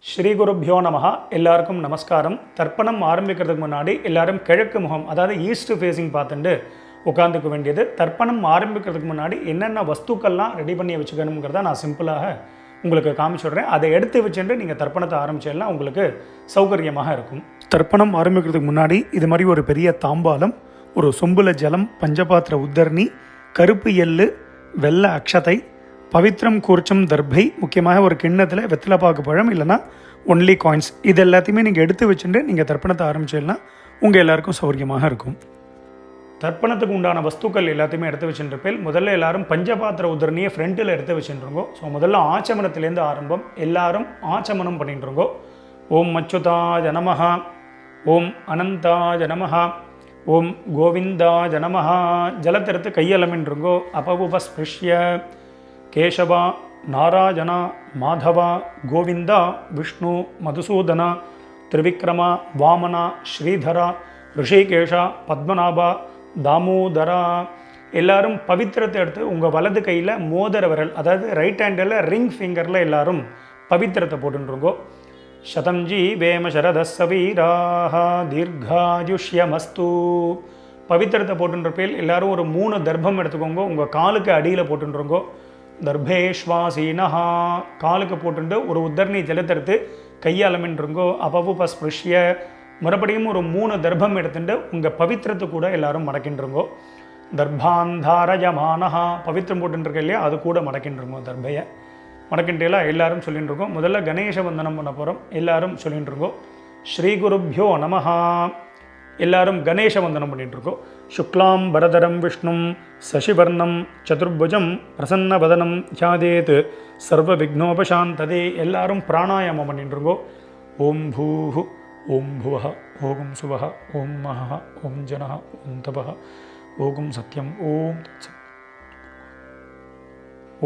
ஸ்ரீ குருப்யோ நமஹ. எல்லாருக்கும் நமஸ்காரம். தர்ப்பணம் ஆரம்பிக்கிறதுக்கு முன்னாடி எல்லாரும் கிழக்கு முகம், அதாவது ஈஸ்ட் ஃபேஸிங் பார்த்துட்டு உட்காந்துக்க வேண்டியது. தர்ப்பணம் ஆரம்பிக்கிறதுக்கு முன்னாடி என்னென்ன வஸ்துக்கள்லாம் ரெடி பண்ணி வச்சுக்கணுங்கிறத நான் சிம்பிளாக உங்களுக்கு காமிச்சுடுறேன். அதை எடுத்து வச்சுட்டு நீங்கள் தர்ப்பணத்தை ஆரம்பிச்சிடலாம், உங்களுக்கு சௌகரியமாக இருக்கும். தர்ப்பணம் ஆரம்பிக்கிறதுக்கு முன்னாடி இது மாதிரி ஒரு பெரிய தாம்பாலம், ஒரு சொம்புல ஜலம், பஞ்சபாத்திர உத்தரணி, கருப்பு எள்ளு, வெள்ளை அக்ஷதை, பவித்ரம் கூர்ச்சம் தர்பை, முக்கியமாக ஒரு கிண்ணத்தில் வெத்தலைப்பாக்கு பழம் இல்லைனா ஒன்லி காயின்ஸ், இது எல்லாத்தையுமே நீங்கள் எடுத்து வச்சுட்டு நீங்கள் தர்ப்பணத்தை ஆரம்பிச்சிடலாம், உங்கள் எல்லாருக்கும் சௌகரியமாக இருக்கும். தர்ப்பணத்துக்கு உண்டான வஸ்துக்கள் எல்லாத்தையுமே எடுத்து வச்சுருப்பேன். முதல்ல எல்லாரும் பஞ்சபாத்திர உதரணியை ஃப்ரண்ட்டில் எடுத்து வச்சுருங்கோ. ஸோ முதல்ல ஆச்சமனத்திலேருந்து ஆரம்பம். எல்லாரும் ஆச்சமனம் பண்ணிட்டுருங்கோ. ஓம் அச்சுதாய நமஹ, ஓம் அனந்தாய நமஹ, ஓம் கோவிந்தாய நமஹ. ஜலத்தெடுத்து கையலமின்றுங்கோ. அபவுபஸ்பிருஷ்ய கேசவா நாராயணா மாதவா கோவிந்தா விஷ்ணு மதுசூதனா திரிவிக்ரமா வாமனா ஸ்ரீதரா ரிஷிகேஷா பத்மநாபா தாமோதரா. எல்லாரும் பவித்திரத்தை எடுத்து உங்கள் வலது கையில் மோதிர விரல், அதாவது ரைட் ஹேண்டில் ரிங் ஃபிங்கரில் எல்லாரும் பவித்திரத்தை போட்டுருங்கோ. சதம்ஜி வேம சரதஸ்ஸ வீராஹ தீர்காயுஷ்யமஸ்து. பவித்திரத்தை போட்டுருப்பேல் எல்லாரும் ஒரு 3 தர்ப்பம் எடுத்துக்கோங்க. உங்கள் காலுக்கு அடியில் போட்டுருங்கோ. தர்பேஷ்வாசீனஹா, காலுக்கு போட்டுட்டு ஒரு உத்தரணி ஜலத்தெடுத்து கையாலமின்றுங்கோ. அபவுபஸ்பிருஷ்ய, மறுபடியும் ஒரு 3 தர்ப்பம் எடுத்துட்டு உங்கள் பவித்திரத்தை கூட எல்லாரும் மடக்கின்றுங்கோ. தர்பாந்தாரயமானஹா, பவித்திரம் போட்டுருக்க இல்லையா, அது கூட மடக்கின்றுங்கோ. தர்பையை மடக்கின்றேலாம் எல்லாரும் சொல்லிட்டு இருக்கோம். முதல்ல கணேச வந்தனம் பண்ண போகிறோம். எல்லாரும் சொல்லிட்டு இருக்கோம் ஸ்ரீ குருப்யோ நமஹா. எல்லாரும் கணேச வந்தனம் பண்ணிட்டுருக்கோம். சுக்லாம் பரதரம் விஷ்ணும் சசிவர்ணம் சதுர்புஜம் பிரசன்னவதனம் தியாதேத் சர்வ விக்னோபசாந்ததே. எல்லாரும் பிராணாயாமம் பண்ணிட்டுருக்கோம். ஓம் பூஹு ஓம் புவஹ ஓம் சுவஹ ஓம் மஹ ஓம் ஜனஹ ஓம் தபஹ ஓம் சத்யம் ஓம் தத்சத்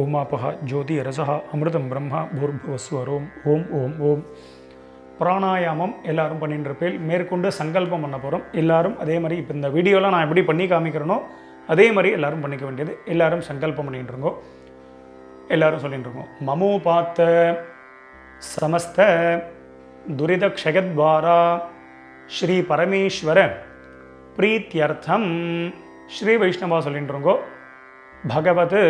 ஓமாபஹ ஜோதி ரசஹ அமிர்தம் பிரம்மா பூர்புவஸ்வரோம் ஓம் ஓம் ஓம். பிராணாயாமம் எல்லாரும் பண்ணிட்டுருப்பேன். மேற்கொண்டு சங்கல்பம் பண்ண போகிறோம். எல்லாரும் அதே மாதிரி இப்போ இந்த வீடியோவில் நான் எப்படி பண்ணி காமிக்கிறேனோ அதே மாதிரி எல்லாரும் பண்ணிக்க வேண்டியது. எல்லாரும் சங்கல்பம் பண்ணிட்டுருங்கோ. எல்லாரும் சொல்லிட்டுருக்கோம். மமோபாத்த சமஸ்த துரித க்ஷயத்வாரா ஸ்ரீ பரமேஸ்வர பிரீத்தியர்த்தம். ஸ்ரீ வைஷ்ணவா சொல்லிட்டுருங்கோ. பகவத்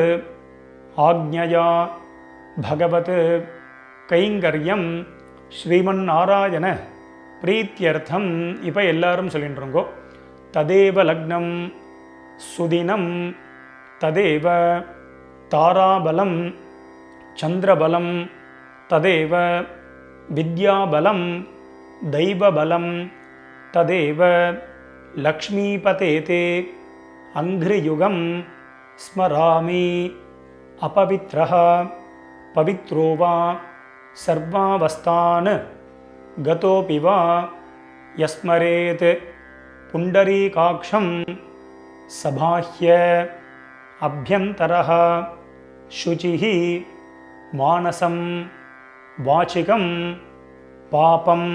ஆக்ஞயா பகவத் கைங்கரியம் ஸ்ரீமன் நாராயண பிரீத்தியர்த்தம். இப்போ எல்லாரும் சொல்லிட்டுருங்கோ. ததேவ லக்னம் சுதினம் ததேவ தாராபலம் சந்திரபலம் ததேவ வித்யாபலம் தெய்வபலம் ததேவ லக்ஷ்மீபதேதே அங்கிரியுகம் ஸ்மராமி அபவித்ரஹ பவித்ரோ வா சர்வாவஸ்தான் கதோபி வா யஸ்மரேத் புண்டரீகாக்ஷம் சபாஹ்ய அப்யந்தரஹ சுசிஹி மானசம் வாசிகம் பாபம்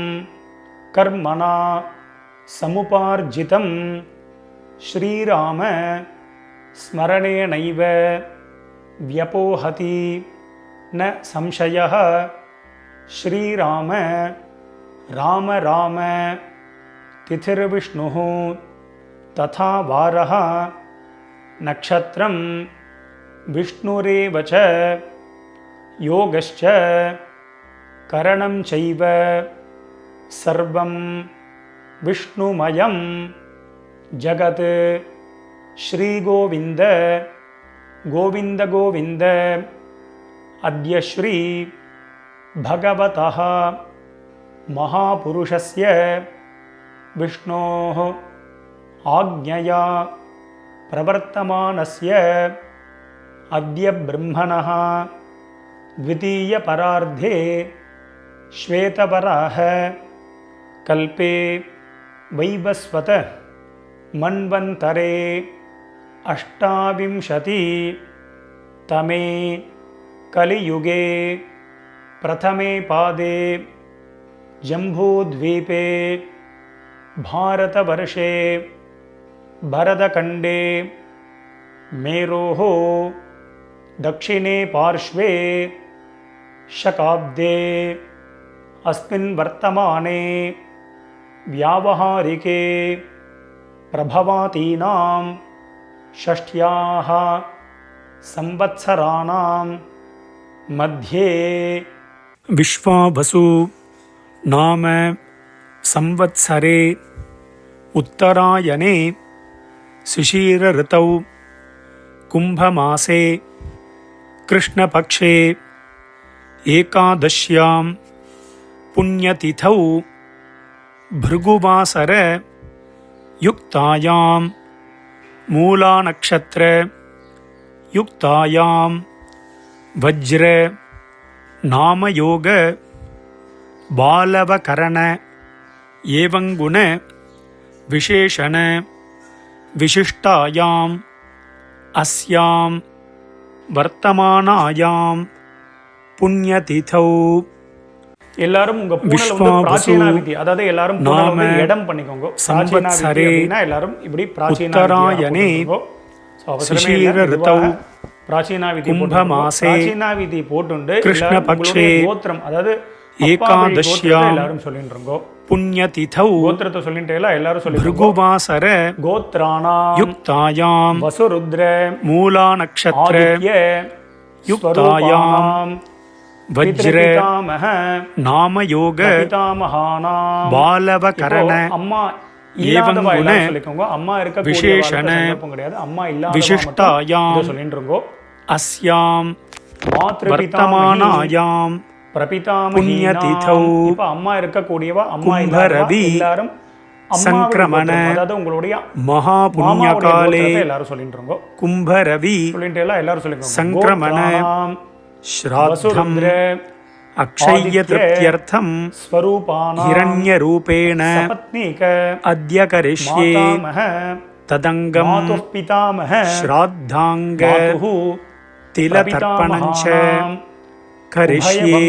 கர்மணா சமுபார்ஜிதம் ஸ்ரீராம ஸ்மரணேனைவ வ்யபோஹதி ந சம்சயः. ஸ்ரீராம ராம ராம திதிர்விஷ்ணுः ததா வாரः நக்ஷத்ரம் விஷ்ணுரேவ ச யோகஸ்ச கரணம் சைவ சர்வம் விஷ்ணுமயம் ஜகத். ஸ்ரீகோவிந்த கோவிந்த கோவிந்த. அத்ய ஸ்ரீ பகவதः மகாபுருஷஸ்ய விஷ்ணோः ஆக்ஞயா பிரவர்த்தமானஸ்ய அத்ய பிரம்மணः த்விதீய பரார்த்தே ஸ்வேதவராஹ கல்பே வைவஸ்வத மன்வந்தரே அஷ்டாவிம்சதி தமே கலியுகே பிரதமே பாதே ஜம்பூத்வீபே பாரதவர்ஷே பரதகண்டே மேரோः दक्षिणे पार्श्वे शकाब्दे अस्मिन् वर्तमाने व्यावहारिके प्रभवातीनां षष्ट्याः संवत्सराणां मध्ये विश्वावसु नाम संवत्सरे उत्तरायणे शिशिर ऋतौ कुंभमासे कृष्णपक्षे एकादश्यां पुण्यतिथौ भृगुवासर युक्तायां मूलानक्षत्र युक्तायां वज्र नामयोग बालवकरण एवंगुण विशेषण विशिष्टायां अस्यां वर्तमानायां पुण्यतिथौ எல்லாரும் உங்க பூனல் வந்து பிராச்சீனா விதி, அதாவது எல்லாரும் பூனல் வந்து இடம் பண்ணிக்கோங்க. பிராச்சீனா விதி அப்படினா எல்லாரும் இப்படி பிராச்சீனா விதி சிஷீர ரிதௌ பிராச்சீனா விதி கும்பமாசே பிராச்சீனா விதி போட்டுண்டு கிருஷ்ணபக்ஷே கோத்திரம், அதாவது ஏகாதஷ்யாம் எல்லாரும் சொல்லின்றோங்க. புண்ணியதிதௌ கோத்திரத்தை சொல்லிட்டேல எல்லாரும் சொல்லி ருகுவாசர கோத்ராணாம் யுக்தாயாம் வசுருத்ர மூலா நக்ஷத்ர யுக்தாயாம் வஜ்ர நாமயோக பாலவகரண அம்மா ஏவங்குண அம்மா இருக்க விசேஷண அம்மா இல்லாத விசிஷ்டாயாம் சொல்லின்றோங்க. அஸ்யாம் வர்த்தமானாயாம் பிரபிதாமஹீனாம் இப்ப அம்மா இருக்கக்கூடியவா அம்மா இல்லாதவா எல்லாரும் சங்கிரமண, அதாவது உங்களுடைய மகா புண்ணியகாலே எல்லாரும் சொல்லின்றோங்க. கும்பரவி சொல்லிட்டு எல்லாரும் சொல்லிங்க. சங்கிரமண ஸ்ராத்தம் அக்ஷய திருப்தியர்த்தம் ஸ்வரூபானாம் ஹிரண்யரூபேண சபத்னீக அத்ய கரிஷ்யே ததங்கம் மாதுः பிதாமஹ ஸ்ராத்தாங்க திலதர்ப்பணஞ்ச கரிஷ்யே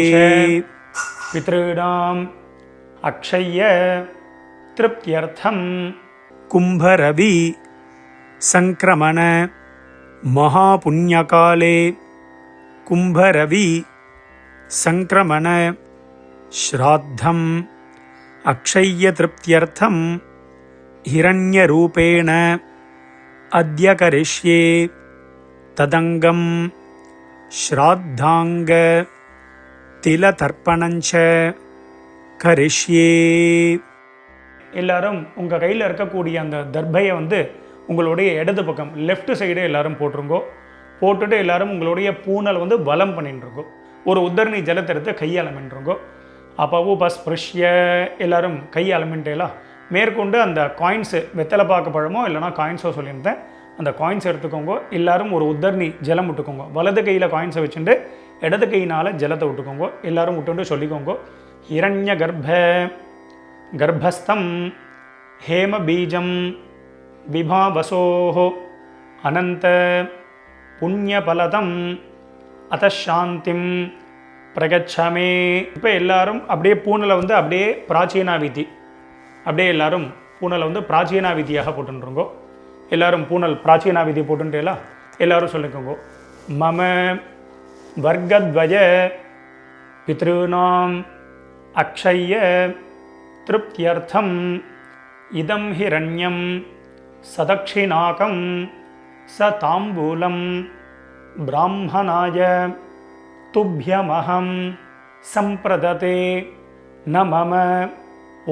பித்ருணாம் அக்ஷய திருப்தியர்த்தம் கும்பரவி சங்கிரமண மகாபுண்யகாலே கும்பரவி சங்கிரமண ஸ்ராத்தம் அக்ஷய திருப்தியர்த்தம் ஹிரண்யரூபேண அத்ய கரிஷ்யே ததங்கம் ஸ்ராத்தாங்க திலதர்ப்பணஞ்ச கரிஷ்யே. எல்லாரும் உங்கள் கையில் இருக்கக்கூடிய அந்த தர்பையை வந்து உங்களுடைய இடது பக்கம் லெஃப்ட் சைடு எல்லாரும் போட்டுருங்கோ. போட்டுட்டு எல்லாரும் உங்களுடைய பூனல் வந்து வலம் பண்ணிட்டுருங்கோ. ஒரு உத்தரணி ஜலத்தை எடுத்து கையாளமின்றுங்கோ. அப்போ பஸ்பிருஷ்ய எல்லாரும் கையாளமின்ட்டேலாம் மேற்கொண்டு அந்த காயின்ஸு வெத்தலை பார்க்க பழமோ இல்லைனா காயின்ஸோ சொல்லியிருந்தேன், அந்த காயின்ஸ் எடுத்துக்கோங்க. எல்லாரும் ஒரு உத்தரணி ஜலம் விட்டுக்கோங்க. வலது கையில் காயின்ஸை வச்சுட்டு இடது கையினால் ஜலத்தை விட்டுக்கோங்க. எல்லாரும் விட்டுட்டு சொல்லிக்கோங்க. ஹிரண்ய கர்ப்பஸ்தம் ஹேம பீஜம் விபாவசோஹோ அனந்த புண்ணியபலதம் அதசாந்திம் பிரகச்சமே. இப்போ எல்லாரும் அப்படியே பூனலை வந்து அப்படியே பிராச்சீனா விதி, அப்படியே எல்லாரும் பூனலை வந்து பிராச்சீனா விதியாக போட்டுருங்கோ. எல்லாரும் பூனல் பிராச்சீனா விதி போட்டுட்டேலா எல்லாரும் சொல்லிக்கோங்க. மம வர்க்கத்வய பித்ருணாம் அக்ஷய திருப்தியர்த்தம் இதம் ஹிரண்யம் சதக்ஷிணாகம் ச தாம்பூலம் பிராமணாய துப்யமஹம் சம்பிரததே ந மம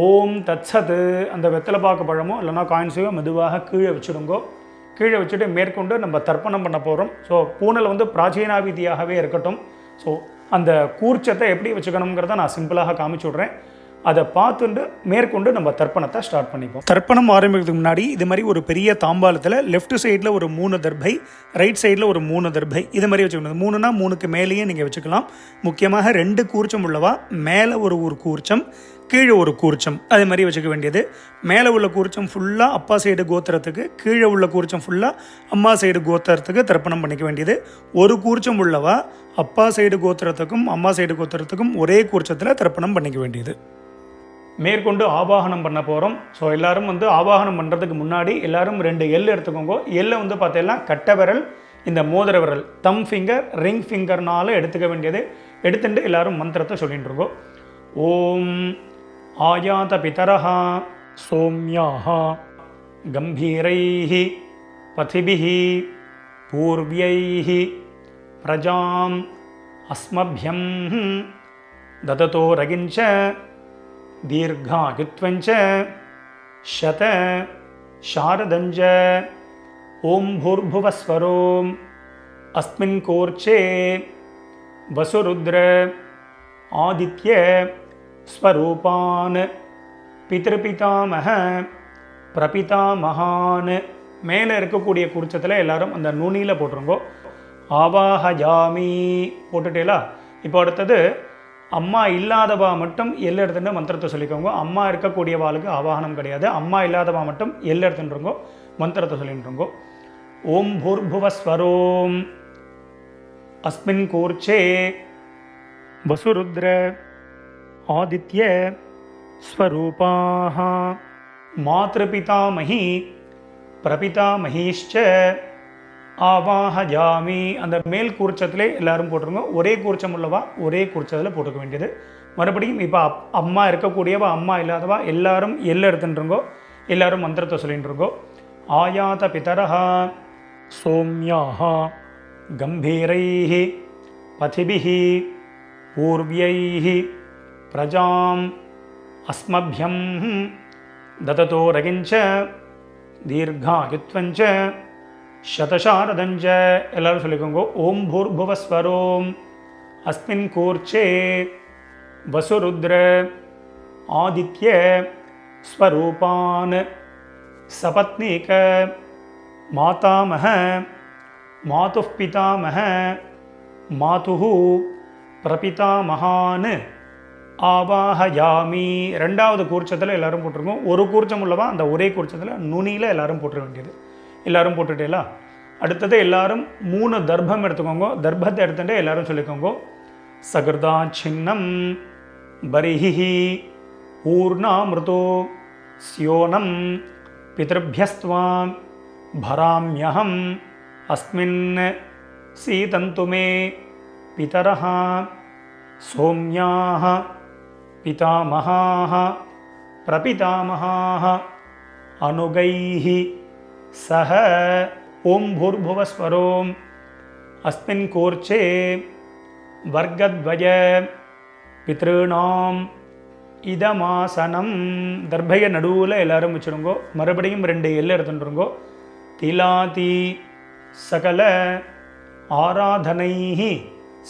ஓம் தத்சத். அந்த வெத்தலை பாக்கு பழமோ இல்லைனா காயின்ஸையோ மெதுவாக கீழே வச்சுடுங்கோ. கீழே வச்சுட்டு மேற்கொண்டு நம்ம தர்ப்பணம் பண்ண போகிறோம். ஸோ பூனல் வந்து பிராச்சீனா விதியாகவே இருக்கட்டும். ஸோ அந்த கூர்ச்சத்தை எப்படி வச்சுக்கணுங்கிறத நான் சிம்பிளாக காமிச்சு விட்றேன். அதை பார்த்துட்டு மேற்கொண்டு நம்ம தர்ப்பணத்தை ஸ்டார்ட் பண்ணிப்போம். தர்ப்பணம் ஆரம்பிக்கிறதுக்கு முன்னாடி இது மாதிரி ஒரு பெரிய தாம்பாலத்தில் லெஃப்ட் சைடில் ஒரு 3 தர்பை, ரைட் சைடில் ஒரு 3 தர்பை, இது மாதிரி வச்சுக்கணும். 3னா 3க்கு மேலேயே நீங்கள் வச்சுக்கலாம். முக்கியமாக 2 கூர்ச்சம் உள்ளவா மேலே ஒரு கூர்ச்சம், கீழே ஒரு கூர்ச்சம், அது மாதிரி வச்சுக்க வேண்டியது. மேலே உள்ள கூர்ச்சம் ஃபுல்லாக அப்பா சைடு கோத்திரத்துக்கு, கீழே உள்ள கூர்ச்சம் ஃபுல்லாக அம்மா சைடு கோத்திரத்துக்கு தர்ப்பணம் பண்ணிக்க வேண்டியது. ஒரு கூர்ச்சம் உள்ளவா அப்பா சைடு கோத்திரத்துக்கும் அம்மா சைடு கோத்திரத்துக்கும் ஒரே கூர்ச்சத்தில் தர்ப்பணம் பண்ணிக்க வேண்டியது. மேற்கொண்டு ஆவாகனம் பண்ண போகிறோம். ஸோ எல்லோரும் வந்து ஆவாகனம் பண்ணுறதுக்கு முன்னாடி எல்லோரும் 2 எல் எடுத்துக்கோங்க. எல்லை வந்து பார்த்தீங்கன்னா கட்டை விரல், இந்த மோதிர விரல், தம் ஃபிங்கர், ரிங் ஃபிங்கர்னால எடுத்துக்க வேண்டியது. எடுத்துட்டு எல்லோரும் மந்திரத்தை சொல்லிட்டு இருக்கோம். ஓம் ஆயாத பிதரஹ சோம்யாஹ கம்பீரைஹி பதிபிஹி பூர்வ்யைஹி பிரஜாம் அஸ்மப்யம் தததோ ரகிஞ்ச தீர்காயுத்வஞ்ச சத சாரதஞ்ச ஓம் பூர்புவஸ்வரோம் அஸ்மின் கோர்ச்சே வசுருத்ர ஆதித்ய ஸ்வரூபான் பித்ருபிதாமக பிரபிதாமகான். மேலே இருக்கக்கூடிய குறிச்சத்தில் எல்லாரும் அந்த நுனியில் போட்டுருங்கோ. ஆவாஹயாமி போட்டுட்டேலா. இப்போ அடுத்தது அம்மா இல்லாதவா மட்டும் எல் எடுத்துட்டு மந்திரத்தை சொல்லிக்கோங்க. அம்மா இருக்கக்கூடியவாளுக்கு ஆவாகனம் கிடையாது. அம்மா இல்லாதவா மட்டும் எல் எடுத்துட்டுருங்கோ, மந்திரத்தை சொல்லிட்டுருங்கோ. ஓம் பூர்புவஸ்வரோம் அஸ்மின் கூர்ச்சே வசுருத்ர ஆதித்ய ஸ்வரூபாஹ மாத்ருபிதாமஹி பிரபிதாமஹீஷ்ச ஆவாஹயாமி. அந்த மேல் கூர்ச்சத்திலே எல்லாரும் போட்டுருங்க. ஒரே கூர்ச்சம் உள்ளவா ஒரே கூர்ச்சத்தில் போட்டுக்க வேண்டியது. மறுபடியும் இப்போ அம்மா இருக்கக்கூடியவா அம்மா இல்லாதவா எல்லாரும் எல்ல எடுத்துட்டுருங்கோ. எல்லாரும் மந்திரத்தை சொல்லிட்டுருங்கோ. ஆயாத பிதரஹ சோம்யாஹ கம்பீரைஹி பதிபிஹி பூர்வ்யைஹி பிரஜாம் அஸ்மப்யம் தததோ ரகிஞ்ச தீர்காயுத்வஞ்ச சதசாரதஞ்ச. எல்லாரும் சொல்லிக்கோங்க. ஓம் பூர்புவஸ்வரோம் அஸ்மின் கூர்ச்சே வசுருத்ர ஆதித்ய ஸ்வரூபான் சபத்னீக மாதாமஹ மாதுः பிதாமஹ மாதுः பிரபிதாமகான் ஆவாஹயாமி. ரெண்டாவது கூர்ச்சத்தில் எல்லாரும் போட்டிருக்கோம். ஒரு கூர்ச்சம் உள்ளவா அந்த ஒரே கூர்ச்சத்தில் நுனியில் எல்லாரும் போட்டுற வேண்டியது. எல்லாரும் போட்டுட்டேலா. அடுத்தது எல்லாரும் 3 தர்ப்பம் எடுத்துக்கோங்க. தர்ப்பத்தை எடுத்துட்டு எல்லாரும் சொல்லிக்கோங்க. சகிருதா சின்னம் பரிஹி ஊர்ணாமிருதோ ஸ்யோனம் பித்ருப்யஸ்த்வாம் பராம்யஹம் அஸ்மின் சீதந்து மே பிதரஹ சோம்யாஹ பிதாமகாஹ பிரபிதாமகாஹ அனுகைஹி சஹ. ஓம் பூர்புவஸ்வரோம் அஸ்மின் கூர்ச்சே வர்க்கத்வய பித்ருணாம் இதமாசனம். தர்பைய நடுவில் எல்லாரும் வச்சுருங்கோ. மறுபடியும் 2 எல் எடுத்துட்டுருங்கோ. திலாதி சகல ஆராதனைஹி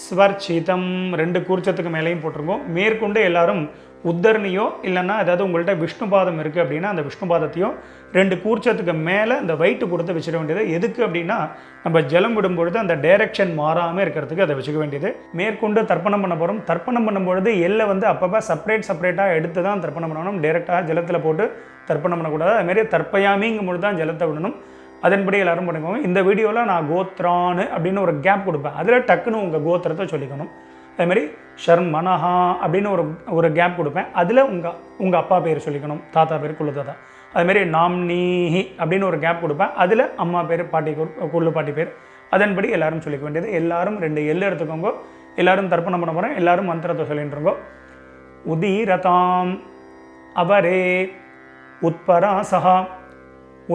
ஸ்வர்ச்சிதம். 2 கூர்ச்சத்துக்கு மேலேயும் போட்டிருங்கோ. மேற்கொண்டு எல்லாரும் உத்தரணியோ இல்லைன்னா ஏதாவது உங்கள்கிட்ட விஷ்ணு பாதம் இருக்குது அப்படின்னா அந்த விஷ்ணு பாதத்தையும் 2 கூர்ச்சத்துக்கு மேலே அந்த வெயிட்டு கொடுத்து வச்சுக்க வேண்டியது. எதுக்கு அப்படின்னா நம்ம ஜலம் விடும்பொழுது அந்த டைரெக்ஷன் மாறாமல் இருக்கிறதுக்கு அதை வச்சுக்க வேண்டியது. மேற்கொண்டு தர்ப்பணம் பண்ண போகிறோம். தர்ப்பணம் பண்ணும்பொழுது எல்லை அப்பப்போ செப்பரேட்டாக எடுத்து தான் தர்ப்பணம் பண்ணணும். டைரெக்டாக ஜலத்தில் போட்டு தர்ப்பணம் பண்ணக்கூடாது. அதுமாரி தர்ப்பயாமிங்கும் பொழுது தான் ஜலத்தை விடணும். அதன்படி எல்லாரும் பண்ணிக்கோங்க. இந்த வீடியோவில் நான் கோத்ரான்னு அப்படின்னு ஒரு கேப் கொடுப்பேன். அதில் டக்குன்னு உங்கள் கோத்திரத்தை சொல்லிக்கணும். அதேமாதிரி ஷர்மனஹா அப்படின்னு ஒரு கேப் கொடுப்பேன். அதில் உங்கள் அப்பா பேர் சொல்லிக்கணும், தாத்தா பேர் குள்ளு தாத்தா. அதுமாரி நாம்னீஹி அப்படின்னு ஒரு கேப் கொடுப்பேன். அதில் அம்மா பேர் பாட்டி குள்ளு பாட்டி பேர். அதன்படி எல்லாரும் சொல்லிக்க வேண்டியது. எல்லாரும் 2 எல் எடுத்துக்கோங்க. எல்லாரும் தர்ப்பணம் பண்ண போகிறேன். எல்லாரும் மந்திரத்தை சொல்லிட்டுருங்கோ. உதீரதாம் அவரே உத்பராசஹா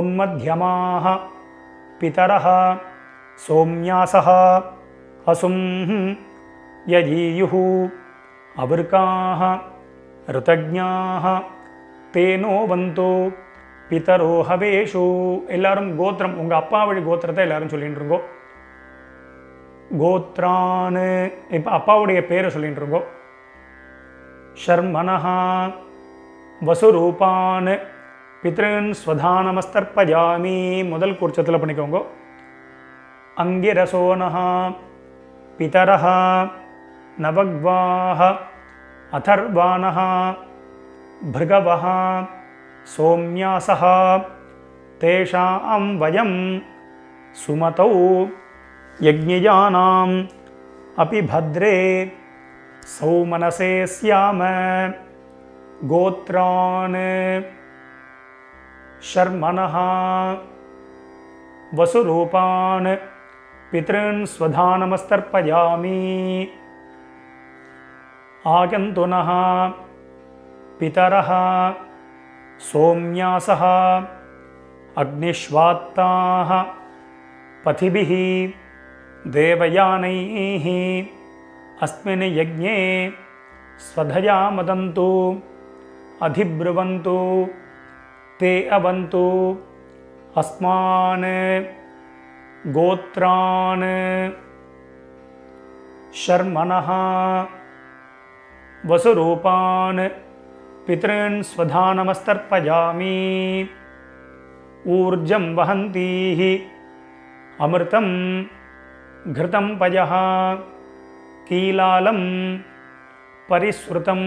உன்மத்யமாக பிதரஹ சோம்யாசஹ அசும் யஜீயுஹு அவர்காஹ ருதஜ்ஞாஹ தேனோ வந்தோ பிதரோ ஹவேஷு. எல்லாரும் கோத்திரம் உங்கள் அப்பா வழி கோத்திரத்தை எல்லாரும் சொல்லிட்டுருங்கோ. கோத்ரான்னு இப்போ அப்பாவுடைய பேரை சொல்லிட்டுருங்கோ. ஷர்மனஹா வசுரூபான் பித்ருன் ஸ்வதானமஸ்தர்ப்பயாமி. முதல் கூர்ச்சத்தில் பண்ணிக்கோங்க. அங்கிரசோனஹா பிதரஹ நவக்வாஹ அதர்வானஹ பிருகவஹ சோம்யாசஹ தேஷாம் வயம் சுமதௌ யஜ்ஞயானாம் அபி பத்ரே சௌமனசே ஸ்யாம. கோத்ரான் ஷர்மனஹ வசுரூபான் பித்ருன் ஸ்வதானமஸ்தர்ப்பயாமி. ஆகந்துனः பிதரः சோம்யாசः அக்னிஷ்வாத்தாः பதிபிः தேவயானைः அஸ்மின் யஜ்ஞே ஸ்வதயா மதந்து அதிப்ருவந்து தே அவந்து அஸ்மான் கோத்ரான் ஷர்மணः வசுரூபான் பித்ருன் ஸ்வதானமஸ்தர்ப்பயாமி ஊர்ஜம் வஹந்தீः அமிர்தம் घृतं पयः कीलालं परिस्रुतं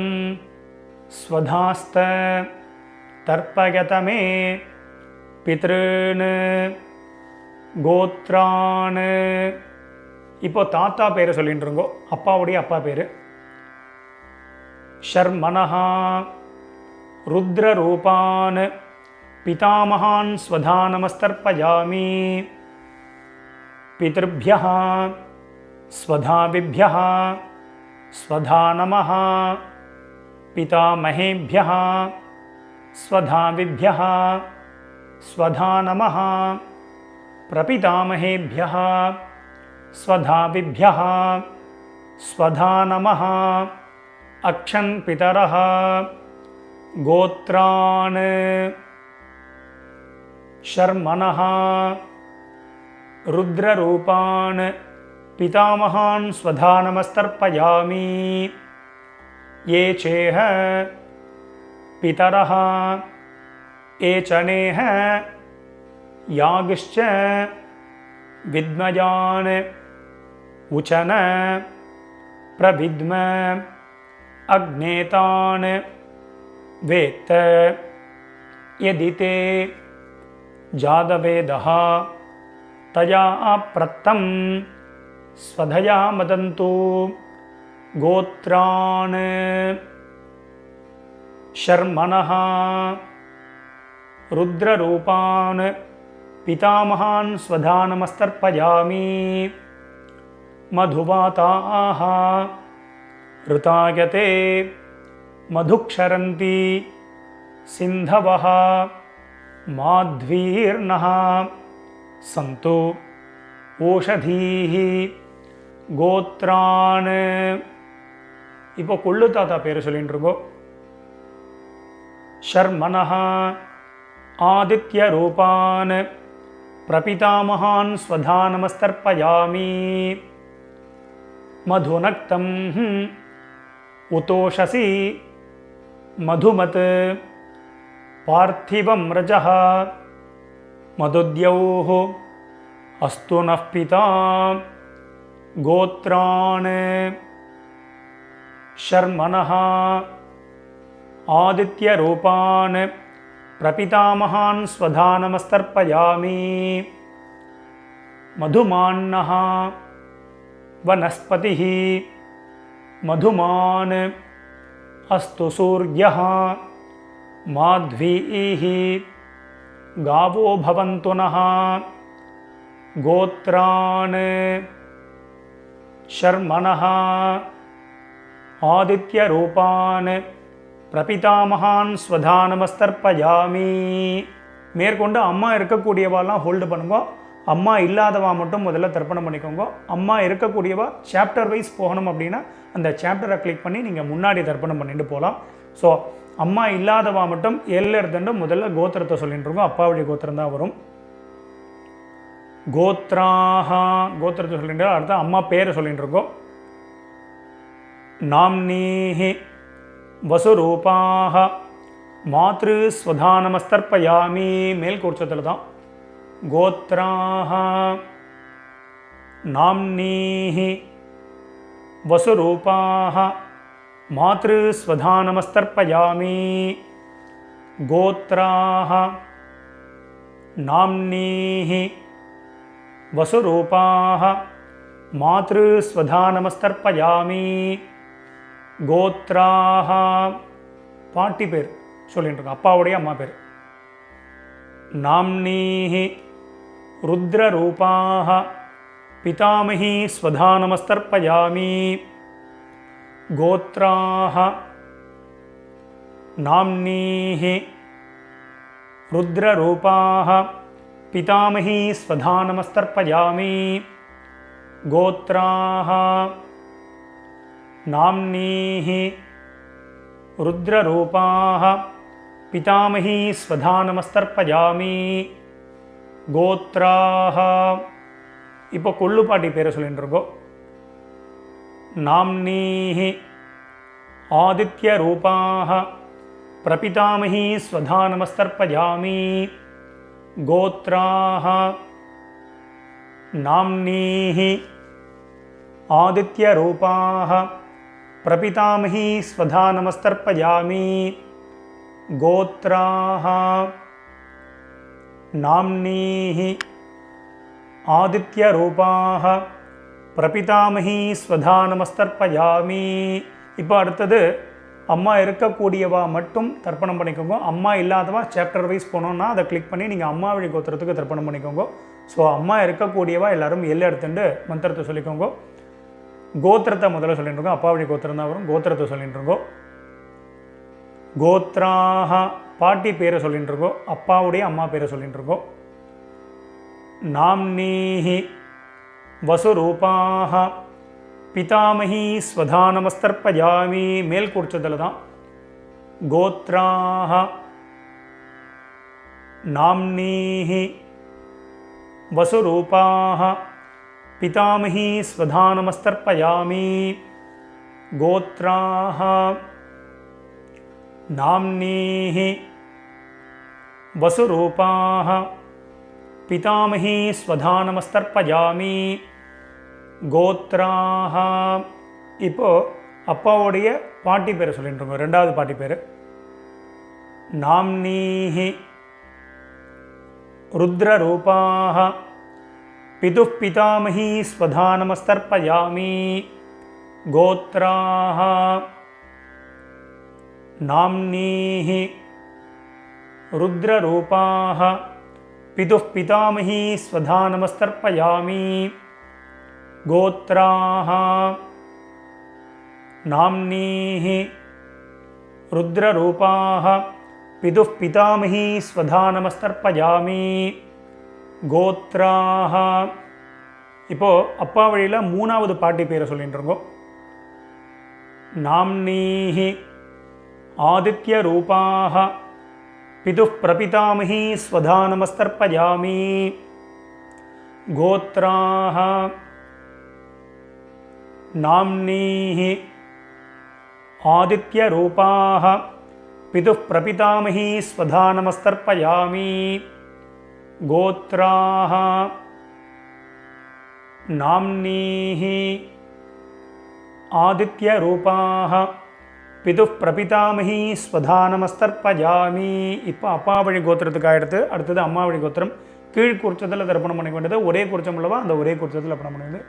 स्वधास्त तर्पयत मे पितॄन् கோத்ரான். இப்போ தாத்தா பேரை சொல்லிட்டு இருங்கோ, அப்பாவுடைய அப்பா பேர். ஷர்மணஹா ருத்ரரூபான் பிதாமகான் ஸ்வதானமஸ்தர்ப்பயாமி பிதృभ्यः ஸ்வதாவிभ्यः ஸ்வதா நமः பிதாமகேभ्यः ஸ்வதாவிभ्यः ஸ்வதா நமः பிரபிதாமகேभ्यः ஸ்வதாவிभ्यः ஸ்வதா நமः அக்ஷன் பிதரः கோத்ரான் ஷர்மணः ருத்ரரூபான் பிதாமகான் ஸ்வதானமஸ்தர்ப்பயாமி ये चेह पितरः एचनेह यागिश्च विद्मयान् उचन प्रविद्म अग्नेतान् वेत्त यदि ते जातवेदः तया प्रत्तं स्वधया मदन्तु கோத்ரான் ஷர்மணः ருத்ரரூபான் பிதாமகான் ஸ்வதானமஸ்தர்ப்பயாமி மதுவாதாः ருதாயதே மதுக்ஷரந்தி சிந்தவः மாத்வீர்ணः சந்து ஓஷதீः கோத்ரான். இப்போ கொள்ளு தாத்தா பேர் சொல்லிட்டு இருக்கோம். ஷர்மணः ஆதித்ய ரூபான் பிரபிதாமகான் ஸ்வதானமஸ்தர்ப்பயாமி மதுநக்தம் உதோஷசி மதுமத் பார்த்திவம் ரஜः மதுத்யௌः அஸ்து நः பிதா கோத்ரான் ஷர்மணः ஆதித்ய ரூபான் பிரபிதாமகான் ஸ்வதானமஸ்தர்ப்பயாமி மதுமான்னः வனஸ்பதிः மதுமான் அஸ்து சூர்யः மாத்வீः காவோ பவந்து நः கோத்ரான் ஷர்மணः ஆதித்ய ரூபான் பிரபிதாமகான் ஸ்வதானமஸ்தர்ப்பயாமி. மேற்கொண்டு அம்மா இருக்கக்கூடியவாலாம் ஹோல்டு பண்ணுங்க, அம்மா இல்லாதவா மட்டும் முதல்ல தர்ப்பணம் பண்ணிக்கோங்க. அம்மா இருக்கக்கூடியவா சாப்டர் வைஸ் போகணும் அப்படின்னா அந்த சாப்டரை கிளிக் பண்ணி நீங்கள் முன்னாடி தர்ப்பணம் பண்ணிட்டு போகலாம். ஸோ அம்மா இல்லாதவா மட்டும் எல்ல இருந்துட்டு முதல்ல கோத்திரத்தை சொல்லிட்டு இருக்கோம், அப்பாவுடைய கோத்திரம் தான் வரும். கோத்ராஹ கோத்திரத்தை சொல்லிட்டு அடுத்த அம்மா பேரை சொல்லிட்டு இருக்கோம். நாம்னீஹி வசுரூபாஹ மாத்ரு ஸ்வதானமஸ்தர்ப்பயாமி மேல் கோட்சத்தில் தான். கோத்ராஹ நாம்னீஹி வசுரூபாஹ மாத்ரு ஸ்வதானமஸ்தர்ப்பயாமி கோத்ராஹ நாம்னீஹி வசுரூபாஹ மாத்ரு ஸ்வதானமஸ்தர்ப்பயாமி கோத்ராஹ பாட்டி பேர் சொல்லிட்டு இருக்கோம், அப்பாவுடைய அம்மா பேர். நாம்னீஹி ருத்ரரூபாஹ பிதாமகி ஸ்வதானமஸ்தர்ப்பயாமி गोत्राः नाम्नीः रुद्ररूपाः पितामही स्वधा नमस्तर्पयामि गोत्राः नाम्नीः रुद्ररूपाः पितामही स्वधा नमस्तर्पयामि गोत्राः இப்போ கொள்ளுப்பாட்டி பேரை சொல்லிட்டு இருக்கோம். नाम्नीः आदित्यरूपाः प्रपितामही स्वधा नमस्तर्पयामि गोत्राः नाम्नीः आदित्यरूपाः प्रपितामही स्वधा नमस्तर्पयामि गोत्राः नाम्नीः आदित्यरूपाः பிரபிதாமகி ஸ்வதா நமஸ்தர்ப்பயாமி. இப்போ அடுத்தது அம்மா இருக்கக்கூடியவா மட்டும் தர்ப்பணம் பண்ணிக்கோங்க. அம்மா இல்லாதவா சாப்டர் வைஸ் போனோன்னா அதை கிளிக் பண்ணி நீங்கள் அம்மா வழி கோத்திரத்துக்கு தர்ப்பணம் பண்ணிக்கோங்க. ஸோ அம்மா இருக்கக்கூடியவா எல்லாரும் எல்லை எடுத்துட்டு மந்திரத்தை சொல்லிக்கோங்க. கோத்திரத்தை முதல்ல சொல்லிட்டு இருக்கோம். அப்பா வழி கோத்திரம் தான் வரும். கோத்திரத்தை சொல்லிட்டு இருக்கோம். கோத்ராக பாட்டி பேரை சொல்லிட்டு இருக்கோம். அப்பாவுடைய அம்மா பேரை சொல்லிட்டு இருக்கோம். நாம்னீஹி வசுரூபாக பிதாமகி ஸ்வதா நமஸ்தர்ப்பயாமி. மேல் குறிச்சதில் தான் கோத்ராக நாம்னீஹி வசுரூபாக பிதாமகி ஸ்வதா நமஸ்தர்ப்பயாமி கோத்ராக நாம்னீஹி வசுரூபாக பிதாமகி ஸ்வதா நமஸ்தர்ப்பயாமி கோத்ராக. இப்போ அப்பாவுடைய பாட்டி பேரை சொல்லிட்டு இருக்கோம். ரெண்டாவது பாட்டி பேர் நாம்னீஹி ருத்ரரூபாக பிதுः பிதாமகி ஸ்வதா நமஸ்தர்ப்பயாமி கோத்ராக நாம்னீஹி ருத்ரரூபாக பிதுः பிதாமகி ஸ்வதா நமஸ்தர்ப்பயாமி கோத்ராக நாம்னீஹி ருத்ரரூபாக பிதுः பிதாமகி ஸ்வதா நமஸ்தர்ப்பயாமி கோத்ராக. இப்போது அப்பா வழியில் மூணாவது பாட்டி பேரை சொல்லிட்டு இருக்கோம். நாம்னீஹி ஆதித்யரூபாக பிதுः பிரபிதாமகி ஸ்வதா நமஸ்தர்ப்பயாமி கோத்ராக நாம்னீஹி ஆதித்யரூபாக பிதுः பிரபிதாமகி ஸ்வதா நமஸ்தர்ப்பயாமி கோத்ராக நாம்னீஹி ஆதித்யரூபாக பிதுः பிரபிதாமகி ஸ்வதா நமஸ்தர்ப்பயாமி. இப்போ அப்பா வழி கோத்திரத்துக்கு ஆகிடுது. அடுத்தது அம்மா வழி கோத்திரம். கீழ் குறிச்சத்தில் தர்ப்பணம் பண்ணிக்க வேண்டியது. ஒரே குறிச்சம் உள்ளவா அந்த ஒரே குறிச்சத்தில் தர்ப்பணம் பண்ண வேண்டியது.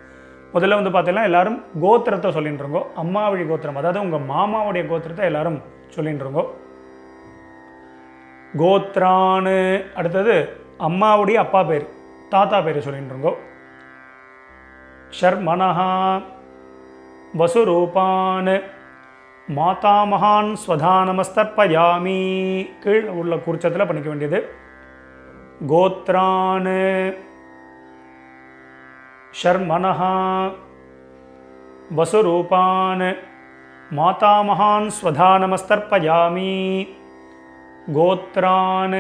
முதல்ல வந்து பார்த்தீங்கன்னா எல்லாரும் கோத்திரத்தை சொல்லிட்டு இருக்கோம். அம்மா வழி கோத்திரம் அதாவது உங்கள் மாமாவுடைய கோத்திரத்தை எல்லாரும் சொல்லிட்டு இருக்கோம். கோத்ரான்னு அடுத்தது அம்மாவுடைய அப்பா பேர் தாத்தா பேர் சொல்லிட்டு இருக்கோம். ஷர்மனஹா வசுரூபான் மாதாமகான் ஸ்வதா நமஸ்தர்ப்பயாமி. கீழ் உள்ள குறிச்சத்தில் பண்ணிக்க வேண்டியது. கோத்ரான் ஷர்மனஹா வசுரூபான் மாதாமகான் ஸ்வதா நமஸ்தர்ப்பயாமி கோத்ரான்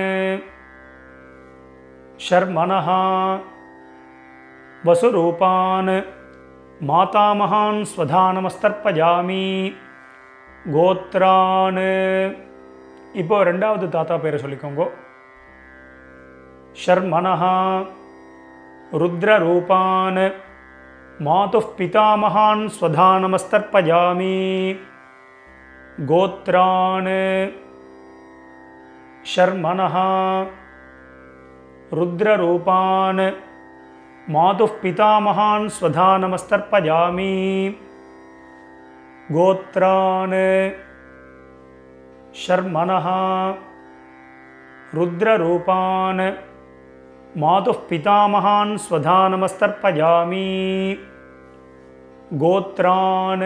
ஷர்மனஹா வசுரூபான் மாதாமகான் ஸ்வதா நமஸ்தர்ப்பயாமி கோத்ரான். இப்போ ரெண்டாவது தாத்தா பேரை சொல்லிக்கோங்க. ஷர்மனஹா ருத்ரரூபான் மாதுः பிதாமகான் ஸ்வதா நமஸ்தர்ப்பயாமி கோத்ரான் ஷர்மனஹா ருத்ரரூபான் மாதுः பிதாமகான் ஸ்வதா நமஸ்தர்ப்பயாமி கோத்ரான் ஷர்மனஹா ருத்ரரூபான் மாதுः பிதாமகான் ஸ்வதா நமஸ்தர்ப்பயாமி கோத்ரான்.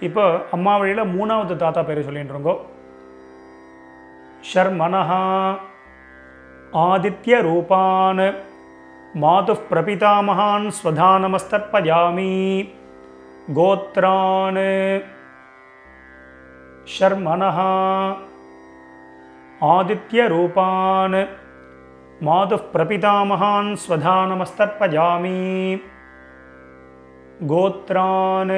இப்போ அம்மா வழியில் மூணாவது தாத்தா பேரை சொல்லிட்டுருங்கோ. ஷர்மனஹா ஆதித்ய ரூபான் மாது பிரபிதாமகான் ஸ்வதானமஸ்தர்ப்பயாமி கோத்ரான். ஷர்மனஹா ஆதித்ய ரூபான் மாது பிரபிதாமகான் ஸ்வதானமஸ்தர்ப்பயாமி கோத்ரான்.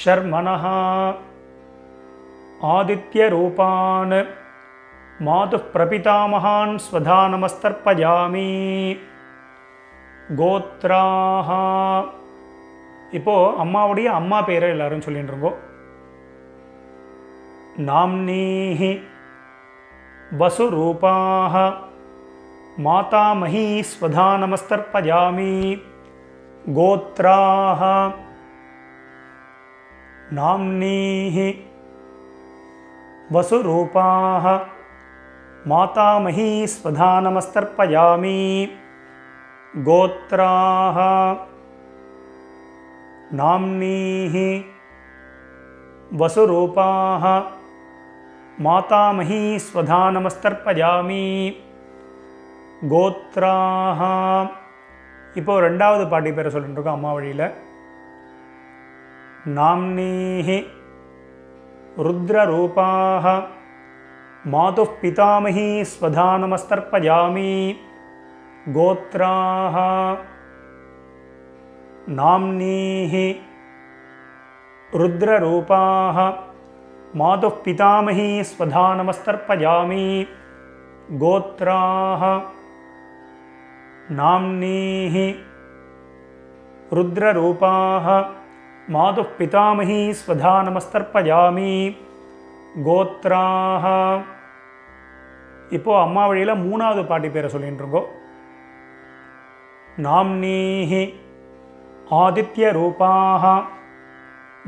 ஷர்மனஹா ஆதித்ய ரூபான் மாது பிரபிதாமகான் ஸ்வதானமஸ்தர்ப்பயாமி கோத்ராஹா. இப்போது அம்மாவுடைய அம்மா பேரை எல்லாரும் சொல்லிட்டு இருக்கோம். நாம்னீஹி வசுரூபாஹ மாதாமஹீ ஸ்வதானமஸ்தர்ப்பயாமி கோத்ராஹ. நாம்னீஹி வசுரூபாஹ மாதாமஹீ ஸ்வதானமஸ்தர்ப்பயாமி கோத்ராஹ. நாம்னீஹி வசுரூபாஹ மாதாமஹீ ஸ்வதானமஸ்தர்ப்பயாமி கோத்ராஹ. இப்போது ரெண்டாவது பாட்டி பேரை சொல்லிட்டு இருக்கோம் அம்மா வழியில். நாம்னீஹி ருத்ரரூபாஹ மாதுः பிதாமஹீ ஸ்வதானமஸ்தர்ப்பயாமி கோத்ராஹ. நாம்னீஹி ருத்ரரூபாஹ மாதுः பிதாமஹீ ஸ்வதானமஸ்தர்ப்பயாமி கோத்ராஹ. நாம்னீஹி ருத்ரரூபாஹ மாதுः பிதாமஹீ ஸ்வதானமஸ்தர்ப்பயாமி கோத்ராஹ. இப்போது அம்மா வழியில் மூணாவது பாட்டி பேரை சொல்லிட்டு இருக்கோம். நாம்னீஹி ஆதித்ய ரூபாஹ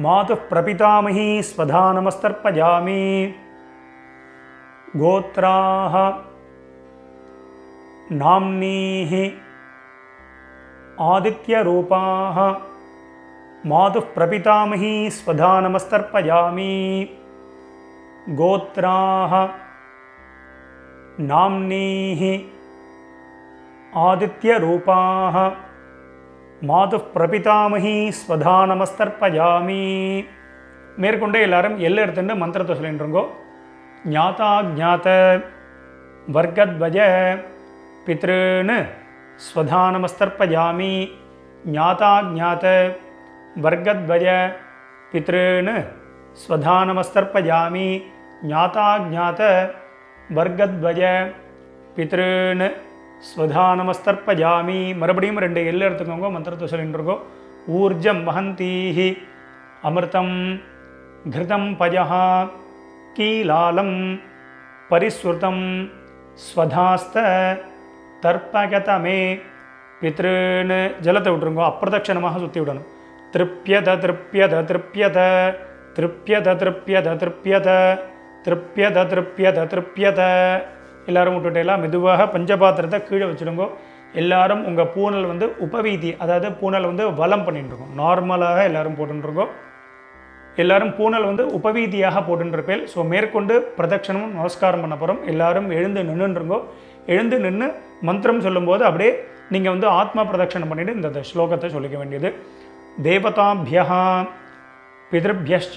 மாதுः பிரபிதாமஹீ ஸ்வதானமஸ்தர்ப்பயாமி கோத்ராஹ. நாம்னீஹி ஆதித்ய ரூபாஹ மாதுः பிரபிதாமஹீ ஸ்வதானமஸ்தர்ப்பயாமி கோத்ராஹ. நாம்னீஹி ஆதித்ய ரூபாஹ மாதுः பிரபிதாமஹீ ஸ்வதானமஸ்தர்ப்பயாமி. மேற்கொண்டு எல்லாரும் எல்லை எடுத்துட்டு மந்திரத்தை சொல்லிட்டுருங்கோ. ஞாதா ஜாத வர்க்கத்வஜ பித்ருன்னு ஸ்வதானமஸ்தர்ப்பயாமி. ஞாதா ஜாத வர்க்கத்வஜ பித்ருன்னு ஸ்வதானமஸ்தர்ப்பயாமி. ஞாதா ஜாத வர்க்கத்வஜ பித்ருன்னு ஸ்வதானமஸ்தர்ப்பயாமி. மறுபடியும் ரெண்டு எல்லை எடுத்துக்கோங்க, மந்திரத்தை சொல்லிட்டு இருக்கோம். ஊர்ஜம் வஹந்தீஹி அமிர்தம் கிருதம் பஜஹ கீலாலம் பரிஸ்ருதம் ஸ்வதாஸ்த தர்ப்பகதமே பித்ருன்னு ஜலத்தை விட்டுருங்கோ. அப்பிரதட்சணமாக சுற்றி விடணும். திருப்யத திருப்யத திருப்யத திருப்யத திருப்யத திருப்யத திருப்யத திருப்யத திருப்யத. எல்லாரும் விட்டுட்டு எல்லாம் மெதுவாக பஞ்சபாத்திரத்தை கீழே வச்சுடுங்கோ. எல்லாரும் உங்கள் பூனல் வந்து உபவீதி, அதாவது பூனல் வந்து வலம் பண்ணிட்டுருக்கோம். நார்மலாக எல்லாரும் போட்டுருக்கோம். எல்லாரும் பூனல் வந்து உபவீதியாக போட்டுருப்பேன். ஸோ மேற்கொண்டு பிரதட்சணமும் நமஸ்காரம் பண்ண போகிறோம். எல்லாரும் எழுந்து நின்றுருங்கோ. எழுந்து நின்று மந்திரம் சொல்லும்போது அப்படியே நீங்கள் வந்து ஆத்மா பிரதட்சணம் பண்ணிவிட்டு இந்த ஸ்லோகத்தை சொல்லிக்க வேண்டியது. தேவதாபியः பிதృभ्यश्च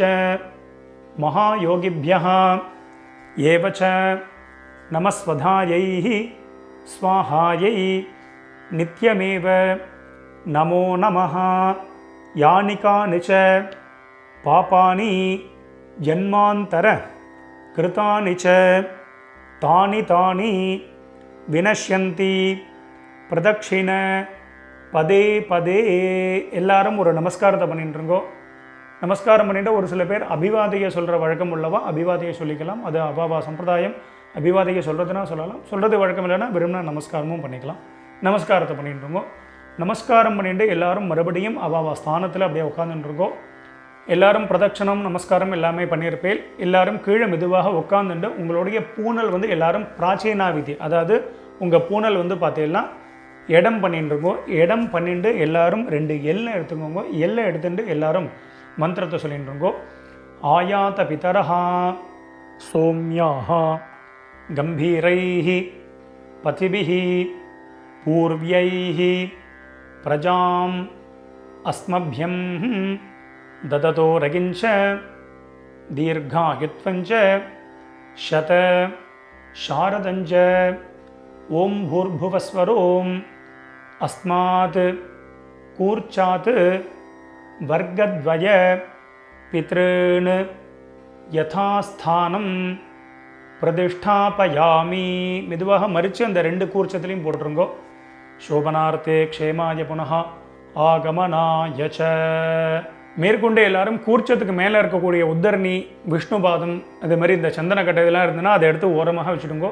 மகாயோகிभ्यः ஏவ ச நமஸ்வதாயை ஸ்வாஹாயை நித்யமேவ நமோ நமः. யானிகானி ச பாபானி ஜன்மாந்தர கிருதானி ச தானி தானி வினஷ்யந்தி பிரதட்சிண பதே பதே. எல்லாரும் ஒரு நமஸ்காரத்தை பண்ணிட்டுருங்கோ. நமஸ்காரம் பண்ணிட்டு ஒரு சில பேர் அபிவாதையை சொல்கிற வழக்கம் உள்ளவா அபிவாதையை சொல்லிக்கலாம். அது அபாவா சம்பிரதாயம். அபிவாதையை சொல்கிறதுனா சொல்லலாம், சொல்கிறது வழக்கம் இல்லைன்னா விரும்பின நமஸ்காரமும் பண்ணிக்கலாம். நமஸ்காரத்தை பண்ணிட்டுருங்கோ. நமஸ்காரம் பண்ணிட்டு எல்லாரும் மறுபடியும் அபாவா ஸ்தானத்தில் அப்படியே உட்காந்துட்டுருக்கோம். எல்லாரும் பிரதட்சணம் நமஸ்காரம் எல்லாமே பண்ணியிருப்பேன். எல்லாரும் கீழே மெதுவாக உட்காந்துட்டு உங்களுடைய பூனல் வந்து எல்லாரும் பிராச்சீனாவிதி, அதாவது உங்கள் பூனல் வந்து பார்த்தீங்கன்னா இடம் பண்ணிட்டுருக்கோம். இடம் பண்ணிட்டு எல்லாரும் 2 எல்லை எடுத்துக்கோங்க. எல்லை எடுத்துட்டு எல்லாரும் மந்திரத்தை சொல்லிட்டுருக்கோம். ஆயாத பிதரஹா சோம்யாஹா கம்பீரைஹி பதிபிஹி பூர்வ்யைஹி பிரஜாம் அஸ்மப்யம் தததோ ரகிஞ்ச தீர்காயுத்வஞ்ச சத சாரதஞ்ச ஓம் பூர்புவஸ்வரோம் அஸ்மாத் கூர்ச்சாத் வர்க்கத்வய பித்ருன் யதாஸ்தானம் பிரதிஷ்டாபயாமி. மெதுவாக மறித்து அந்த 2 கூர்ச்சத்துலையும் போட்டுருங்கோ. சோபனார்த்தே க்ஷேமாய புனः ஆகமனாய ச. மேற்கொண்டு எல்லாரும் கூர்ச்சத்துக்கு மேலே இருக்கக்கூடிய உத்தரணி, விஷ்ணுபாதம், அது மாதிரி இந்த சந்தனக்கட்டை இதெல்லாம் இருந்ததுன்னா அதை எடுத்து ஓரமாக வச்சுடுங்கோ.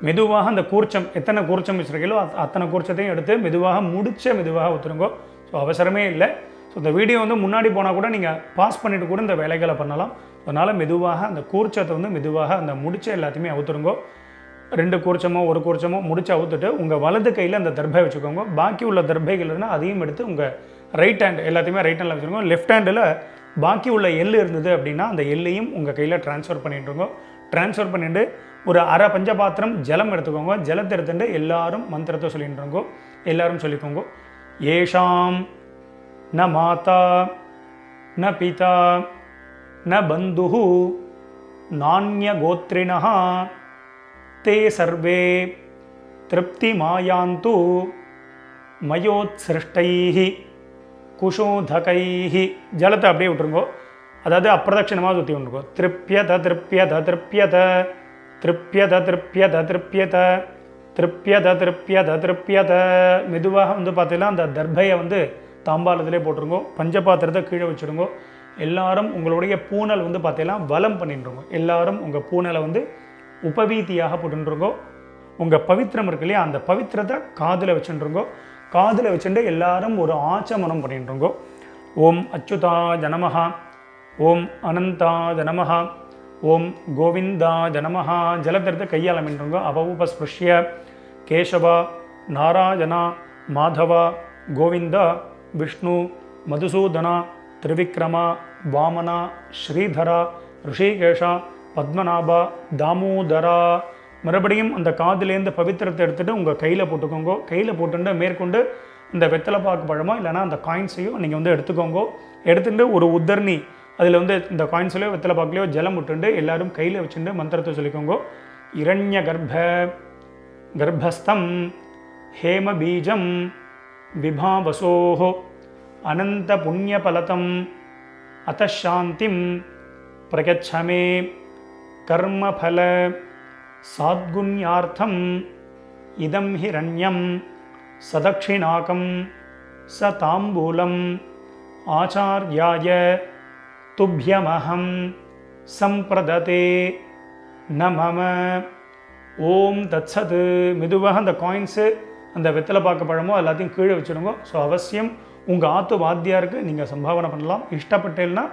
மெதுவாக அந்த கூர்ச்சம், எத்தனை கூர்ச்சம் வச்சுருக்கீங்களோ அத்தனை கூர்ச்சத்தையும் எடுத்து மெதுவாக ஊற்றுருங்கோ. ஸோ அவசரமே இல்லை. ஸோ இந்த வீடியோ வந்து முன்னாடி போனால் கூட நீங்கள் பாஸ் பண்ணிவிட்டு கூட இந்த வேலைகளை பண்ணலாம். அதனால் மெதுவாக அந்த கூர்ச்சத்தை வந்து மெதுவாக அந்த முடிச்ச எல்லாத்தையுமே அவுத்துருங்கோ. 2 கூர்ச்சமோ 1 கூர்ச்சமோ முடிச்சு அவுத்துட்டு உங்கள் வலது கையில் அந்த தர்பை வச்சுக்கோங்க. பாக்கி உள்ள தர்பைகள் இருந்தால் அதையும் எடுத்து உங்கள் ரைட் ஹேண்ட் எல்லாத்தையுமே ரைட் ஹேண்டில் வச்சுருக்கோம். லெஃப்ட் ஹேண்டில் பாக்கி உள்ள எள்ளு இருந்தது அப்படின்னா அந்த எல்லையும் உங்கள் கையில் ட்ரான்ஸ்ஃபர் பண்ணிட்டுருக்கோம். ட்ரான்ஸ்ஃபர் பண்ணிவிட்டு ஒரு அரை பஞ்சபாத்திரம் ஜலம் எடுத்துக்கோங்க. ஜலத்தை எடுத்துட்டு எல்லாரும் மந்திரத்தை சொல்லிட்டுருங்கோ. எல்லாரும் சொல்லிக்கோங்க. ஏஷாம் ந மாதா ந பிதா ந பந்துஹு நான்ய கோத்ரிணஹ தே சர்வே திருப்தி மாயாந்து மயோத்சிருஷ்டைஹி குஷோதகைஹி. ஜலத்தை அப்படியே விட்டுருங்கோ. அதாவது அப்பிரதட்சணமாக சுற்றி விட்டுருங்கோ. திருப்யத திருப்யத திருப்யத திருப்யத திருப்யத திருப்யத திருப்யத திருப்யத திருப்யத. மெதுவாக வந்து பார்த்தீங்கன்னா அந்த தர்பையை வந்து தாம்பாளத்திலே போட்டுருங்கோ. பஞ்சபாத்திரத்தை கீழே வச்சுருங்கோ. எல்லாரும் உங்களுடைய பூனல் வந்து பார்த்தீங்கன்னா வலம் பண்ணிட்டுருங்கோ. எல்லாரும் உங்கள் பூனலை வந்து உபவீதியாக போட்டுருங்கோ. உங்கள் பவித்திரம் இருக்கு இல்லையா, அந்த பவித்திரத்தை காதில் வச்சுருங்கோ. காதில் வச்சுட்டு எல்லாரும் ஒரு ஆச்சமனம் பண்ணிட்டுருங்கோ. ஓம் அச்சுதா ஜனமஹா, ஓம் அனந்தா ஜனமஹா, ஓம் கோவிந்தா ஜனமஹா. ஜலத்திரத்தை கையால் அமைன்றுங்கோ. அபவுபஸ்பிருஷ்ய கேசவா நாராயணா மாதவா கோவிந்தா விஷ்ணு மதுசூதனா திரிவிக்ரமா வாமனா ஸ்ரீதரா ரிஷிகேஷா பத்மநாபா தாமோதரா. மறுபடியும் அந்த காதிலேருந்து பவித்திரத்தை எடுத்துகிட்டு உங்கள் கையில் போட்டுக்கோங்க. கையில் போட்டுட்டு மேற்கொண்டு இந்த வெத்தலை பாக்கு பழமோ இல்லைனா அந்த காயின்ஸையும் நீங்கள் வந்து எடுத்துக்கோங்க. எடுத்துகிட்டு ஒரு உத்தரணி அதில் வந்து இந்த காயின்ஸ்லையோ வெத்தலை பாக்குலையோ ஜலம் விட்டுண்டு எல்லாரும் கையில் வச்சுட்டு மந்திரத்தை சொல்லிக்கோங்க. இரண்ய கர்ப்பஸ்தம் ஹேம பீஜம் விபாவசோஹோ அனந்த புண்ணியபலதம் அத்தசாந்திம் பிரகச்சமே கர்மபல சாத்குண்யார்த்தம் இதம் ஹிரண்யம் சதக்ஷிணாகம் ச தாம்பூலம் ஆச்சார்யாய துப்யமஹம் சம்பிரததே நமம. ஓம் தத்சத். மெதுவாக அந்த காயின்ஸு அந்த வெத்தலை பாக்கு பழமோ எல்லாத்தையும் கீழே வச்சுடுங்க. ஸோ அவசியம் உங்கள் ஆத்து வாத்தியாருக்கு நீங்கள் சம்பாவனை பண்ணலாம். இஷ்டப்பட்டேன்னா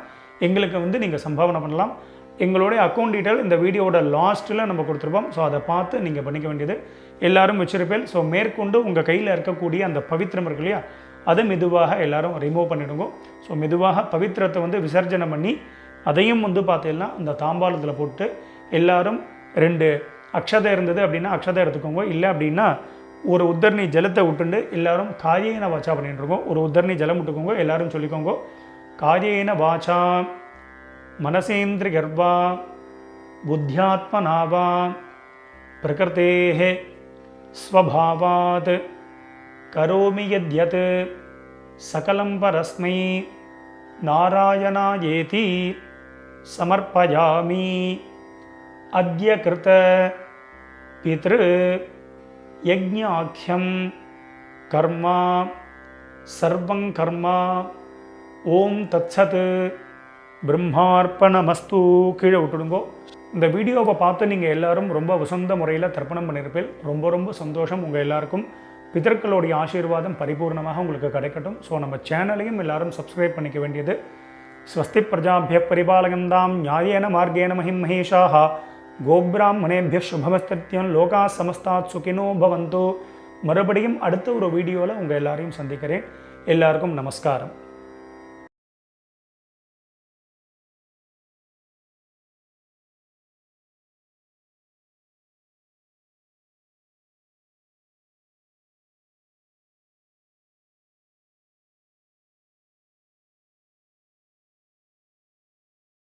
எங்களுக்கு வந்து நீங்கள் சம்பாவனை பண்ணலாம். எங்களுடைய அக்கௌண்ட் டீட்டெயில் இந்த வீடியோட லாஸ்ட்டில் நம்ம கொடுத்துருப்போம். ஸோ அதை பார்த்து நீங்கள் பண்ணிக்க வேண்டியது எல்லோரும் வச்சிருப்பேன். ஸோ மேற்கொண்டு உங்கள் கையில் இருக்கக்கூடிய அந்த பவித்திரம் இருக்கு இல்லையா, அதை மெதுவாக எல்லோரும் ரிமூவ் பண்ணிவிடுங்க. ஸோ மெதுவாக பவித்திரத்தை வந்து விசர்ஜனை பண்ணி அதையும் வந்து பார்த்தீங்கன்னா அந்த தாம்பாளத்தில் போட்டு எல்லாரும் 2 அக்ஷதை இருந்தது அப்படின்னா அக்ஷதை எடுத்துக்கோங்க. இல்லை அப்படின்னா ஒரு உத்தரணி ஜலத்தை விட்டுண்டு எல்லாரும் காரியேன வாச்சா பண்ணிட்டுருக்கோம். ஒரு உத்தரணி ஜலம் விட்டுக்கோங்க. எல்லாரும் சொல்லிக்கோங்க. காரியேன வாச்சா மனசேந்திர கர்வா புத்தியாத்மனாவா பிரகிருதேஹ ஸ்வபாவாத் கரோமி யத்யத் சகலம் பரஸ்மை நாராயணாயேதி சமர்ப்பயாமி. அத்ய கிருத பித்ரு யஜ்ஞாக்யம் கர்மா சர்வங் கர்மா. ஓம் தத்சத். பிரம்மார்ப்பணமஸ்து. கீழே விட்டுடுங்கோ. இந்த வீடியோவை பார்த்து நீங்கள் எல்லாரும் ரொம்ப வசந்த முறையில் தர்ப்பணம் பண்ணியிருப்பேன். ரொம்ப ரொம்ப சந்தோஷம். உங்கள் எல்லாருக்கும் பிதர்களுடைய ஆசீர்வாதம் பரிபூர்ணமாக உங்களுக்கு கிடைக்கட்டும். ஸோ நம்ம சேனலையும் எல்லாரும் சப்ஸ்கிரைப் பண்ணிக்க வேண்டியது. ஸ்வஸ்தி பிரஜாபிய பரிபாலகந்தாம் நியாயேன மார்கேன மஹிம் மகேஷாஹ கோப்ராஹ்மணேபிய சுபமஸ்தத்யம் லோகா சமஸ்தாத் சுகினோ பவந்து. மறுபடியும் அடுத்த ஒரு வீடியோவில் உங்கள் எல்லாரையும் சந்திக்கிறேன். எல்லாருக்கும் நமஸ்காரம்.